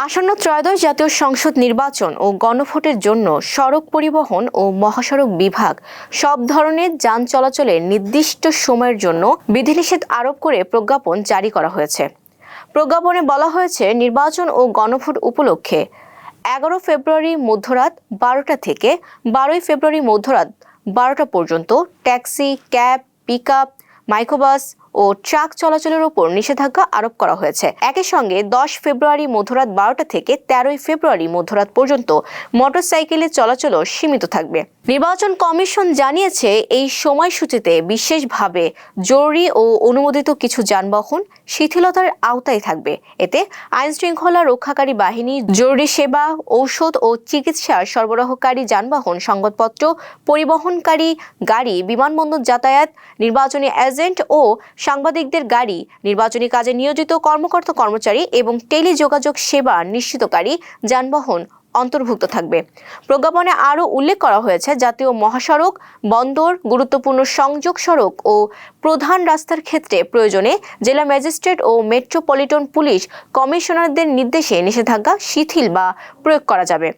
আসন্ন ত্রয়োদশ জাতীয় সংসদ নির্বাচন ও গণভোটের জন্য সড়ক পরিবহন ও মহাসড়ক বিভাগ সব ধরনের যান চলাচলের নির্দিষ্ট সময়ের জন্য বিধিনিষেধ আরোপ করে প্রজ্ঞাপন জারি করা হয়েছে। প্রজ্ঞাপনে বলা হয়েছে, নির্বাচন ও গণভোট উপলক্ষে 11 ফেব্রুয়ারি মধ্যরাত 12টা থেকে 12 ফেব্রুয়ারি মধ্যরাত 12টা পর্যন্ত ট্যাক্সি, ক্যাব, পিকআপ, মাইক্রোবাস ও ট্রাক চলাচলের উপর নিষেধাজ্ঞা আরোপ করা হয়েছে। একই সঙ্গে 10 ফেব্রুয়ারি মধ্যরাত 12টা থেকে 13 ফেব্রুয়ারি মধ্যরাত পর্যন্ত মোটরসাইকেলের চলাচলও সীমিত থাকবে। নির্বাচন কমিশন জানিয়েছে, এই সময়সূচিতে বিশেষভাবে জরুরি ও অনুমোদিত কিছু যানবাহন শিথিলতার আওতায় থাকবে। এতে আইনশৃঙ্খলা রক্ষাকারী বাহিনী, জরুরি সেবা, ঔষধ ও চিকিৎসা সরবরাহকারী যানবাহন, সংবাদপত্র পরিবহনকারী গাড়ি, বিমানবন্দর যাতায়াত, নির্বাচনী এজেন্ট ও সাংবাদিকদের গাড়ি, নির্বাচনী কাজে নিয়োজিত কর্মকর্তা কর্মচারী এবং টেলিযোগাযোগ সেবা নিশ্চিতকারী যানবাহন অন্তর্ভুক্ত থাকবে। প্রজ্ঞাপনে আরও উল্লেখ করা হয়েছে, জাতীয় মহাসড়ক, বন্দর, গুরুত্বপূর্ণ সংযোগ সড়ক ও প্রধান রাস্তার ক্ষেত্রে প্রয়োজনে জেলা ম্যাজিস্ট্রেট ও মেট্রোপলিটন পুলিশ কমিশনারদের নির্দেশে নিষেধাজ্ঞা শিথিল বা প্রয়োগ করা যাবে।